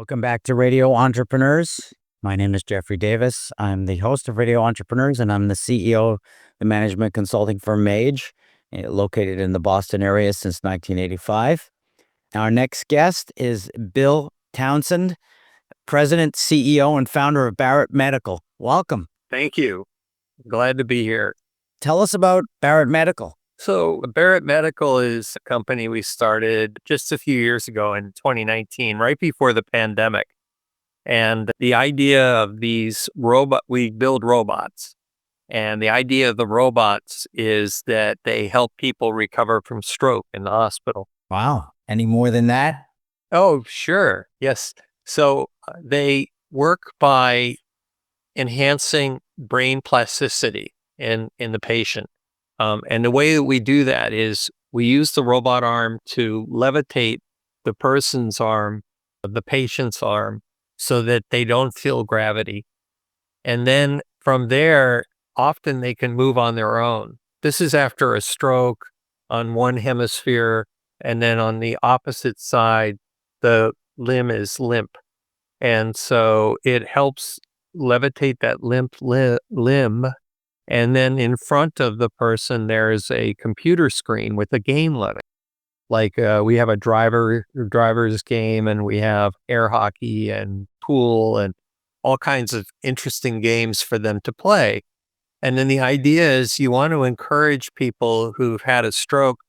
Welcome back to Radio Entrepreneurs. My name is Jeffrey Davis. I'm the host of Radio Entrepreneurs, and I'm the CEO of the management consulting firm Mage, located in the Boston area since 1985. Our next guest is Bill Townsend, President, CEO, and founder of Barrett Medical. Welcome. Thank you. Glad to be here. Tell us about Barrett Medical. So Barrett Medical is a company we started just a few years ago in 2019, right before the pandemic. And the idea of we build robots. And the idea of the robots is that they help people recover from stroke in the hospital. Wow. Any more than that? Oh, sure. Yes. So they work by enhancing brain plasticity in the patient. And the way that we do that is we use the robot arm to levitate the person's arm, the patient's arm, so that they don't feel gravity. And then from there, often they can move on their own. This is after a stroke on one hemisphere, and then on the opposite side, the limb is limp. And so it helps levitate that limp limb. And then in front of the person, there's a computer screen with a game limit. Like we have a driver's game, and we have air hockey and pool and all kinds of interesting games for them to play. And then the idea is you want to encourage people who've had a stroke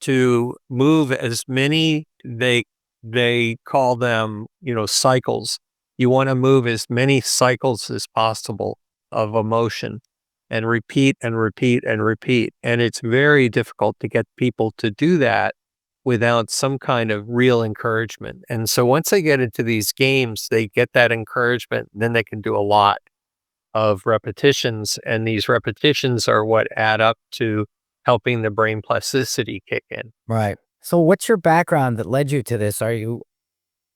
to move as many, they call them, cycles. You want to move as many cycles as possible of emotion. And repeat and repeat and repeat. And it's very difficult to get people to do that without some kind of real encouragement. And so once they get into these games, they get that encouragement, and then they can do a lot of repetitions. And these repetitions are what add up to helping the brain plasticity kick in. Right. So what's your background that led you to this? Are you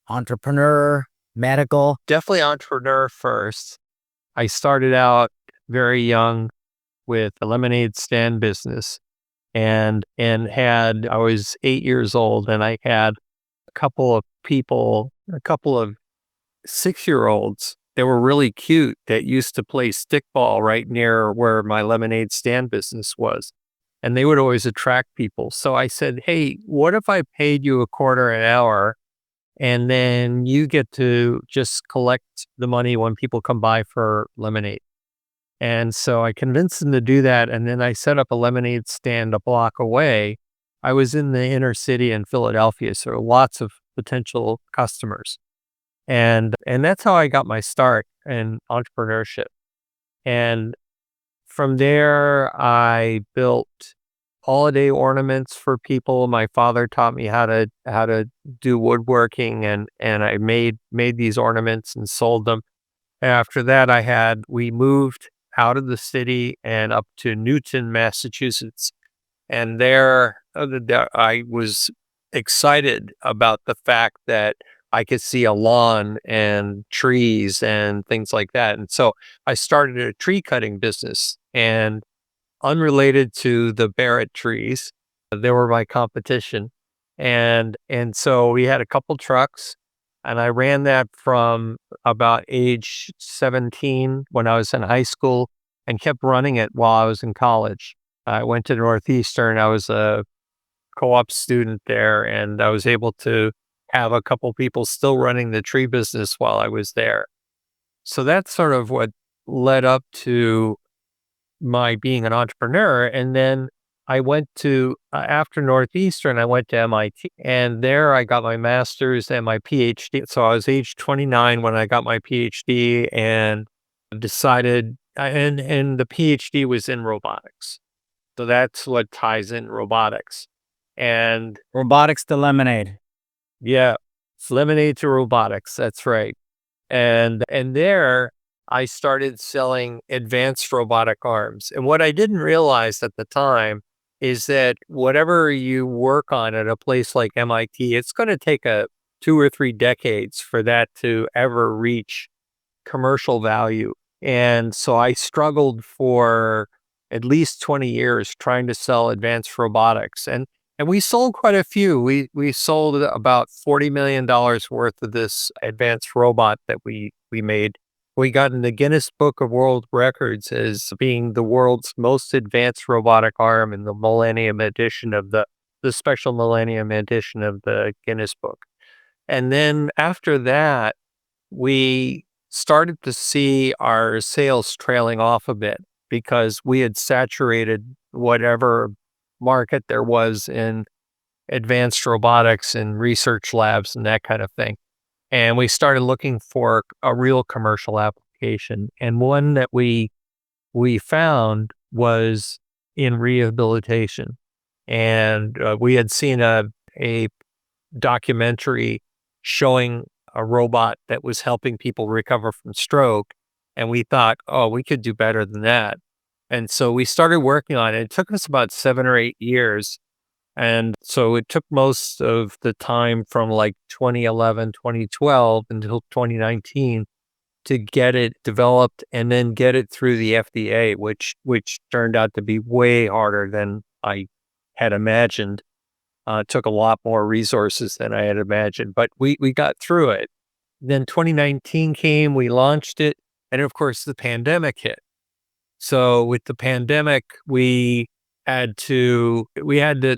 entrepreneur, medical? Definitely entrepreneur first. I started out very young with a lemonade stand business and I was 8 years old, and I had a couple of 6-year-olds that were really cute that used to play stickball right near where my lemonade stand business was. And they would always attract people. So I said, hey, what if I paid you $0.25 an hour, and then you get to just collect the money when people come by for lemonade? And so I convinced them to do that. And then I set up a lemonade stand a block away. I was in the inner city in Philadelphia, so lots of potential customers. And that's how I got my start in entrepreneurship. And from there, I built holiday ornaments for people. My father taught me how to do woodworking, and I made these ornaments and sold them. After that, we moved out of the city and up to Newton, Massachusetts. And there I was excited about the fact that I could see a lawn and trees and things like that. And so I started a tree cutting business, and unrelated to the Barrett trees, they were my competition. And so we had a couple trucks, and I ran that from about age 17 when I was in high school, and kept running it while I was in college. I went to Northeastern. I was a co-op student there, and I was able to have a couple people still running the tree business while I was there. So that's sort of what led up to my being an entrepreneur. And then I went to, after Northeastern, I went to MIT, and there I got my master's and my PhD. So I was age 29 when I got my PhD, and decided, and the PhD was in robotics. So that's what ties in robotics. And Robotics to lemonade. yeah, it's lemonade to robotics. That's right. And there I started selling advanced robotic arms. And what I didn't realize at the time is that whatever you work on at a place like MIT, it's going to take 2 or 3 decades for that to ever reach commercial value. And so I struggled for at least 20 years trying to sell advanced robotics. And And we sold quite a few. We sold about $40 million worth of this advanced robot that we made. We got in the Guinness Book of World Records as being the world's most advanced robotic arm in the Millennium Edition of the special Millennium Edition of the Guinness Book. And then after that, we started to see our sales trailing off a bit because we had saturated whatever market there was in advanced robotics and research labs and that kind of thing. And we started looking for a real commercial application. And one that we found was in rehabilitation. And we had seen a documentary showing a robot that was helping people recover from stroke. And we thought, oh, we could do better than that. And so we started working on it. It took us about 7 or 8 years. And so it took most of the time from like 2011, 2012 until 2019 to get it developed and then get it through the FDA, which turned out to be way harder than I had imagined. It took a lot more resources than I had imagined, but we got through it. Then 2019 came, we launched it, and of course the pandemic hit. So with the pandemic, we had to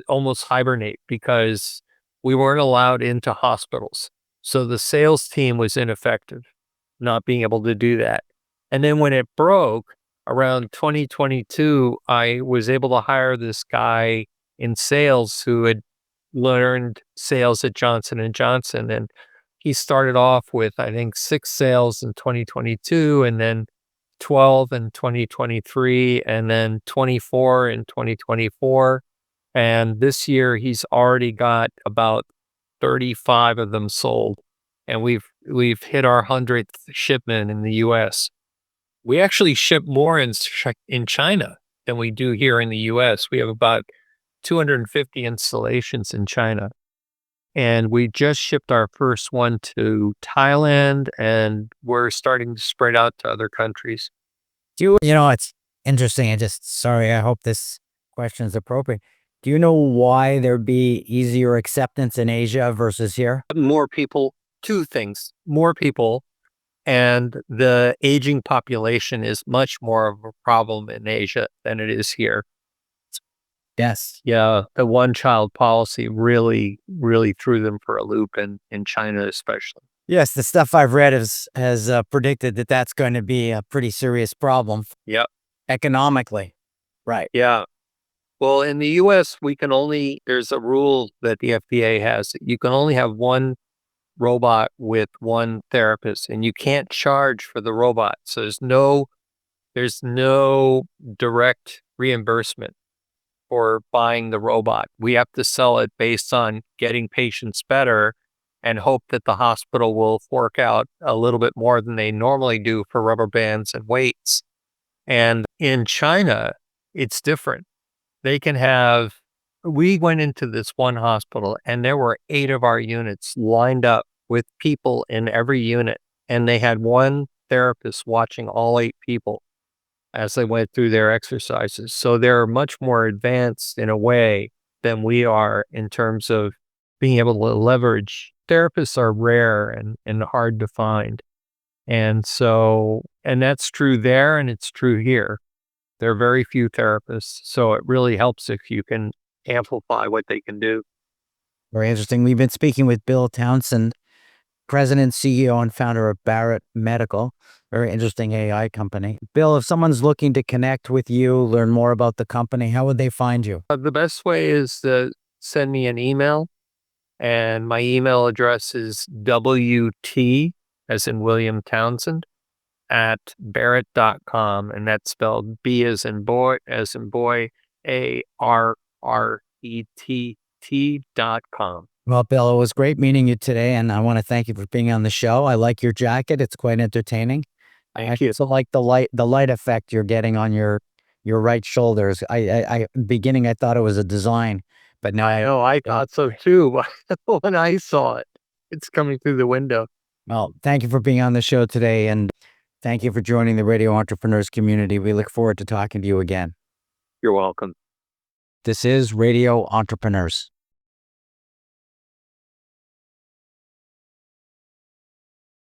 almost hibernate because we weren't allowed into hospitals. So the sales team was ineffective, not being able to do that. And then when it broke around 2022, I was able to hire this guy in sales who had learned sales at Johnson and Johnson, and he started off with, I think, 6 sales in 2022, and then 12 in 2023, and then 24 in 2024. And this year he's already got about 35 of them sold. And we've hit our 100th shipment in the US. We actually ship more in China than we do here in the US. We have about 250 installations in China. And we just shipped our first one to Thailand, and we're starting to spread out to other countries. It's interesting. Sorry, I hope this question is appropriate. Do you know why there'd be easier acceptance in Asia versus here? More people, 2 things, more people, and the aging population is much more of a problem in Asia than it is here. Yes. Yeah, the one-child policy really, really threw them for a loop in China especially. Yes, the stuff I've read has predicted that that's going to be a pretty serious problem Yep. economically. Right. Yeah. Well, in the US, there's a rule that the FDA has. You can only have one robot with one therapist, and you can't charge for the robot. So there's no direct reimbursement for buying the robot. We have to sell it based on getting patients better and hope that the hospital will fork out a little bit more than they normally do for rubber bands and weights. And in China, it's different. We went into this one hospital and there were 8 of our units lined up with people in every unit. And they had one therapist watching all 8 people as they went through their exercises. So they're much more advanced in a way than we are in terms of being able to leverage. Therapists are rare and hard to find. And that's true there and it's true here. There are very few therapists. So it really helps if you can amplify what they can do. Very interesting. We've been speaking with Bill Townsend, President, CEO, and founder of Barrett Medical. Very interesting AI company. Bill, if someone's looking to connect with you, learn more about the company, how would they find you? The best way is to send me an email. And my email address is WT, as in William Townsend, at Barrett.com. And that's spelled B as in boy, ARRETT.com. Well, Bill, it was great meeting you today, and I want to thank you for being on the show. I like your jacket; it's quite entertaining. Thank you. I also like the light effect you're getting on your right shoulders. Beginning I thought it was a design, but now I know, I thought so too. When I saw it, it's coming through the window. Well, thank you for being on the show today, and thank you for joining the Radio Entrepreneurs community. We look forward to talking to you again. You're welcome. This is Radio Entrepreneurs.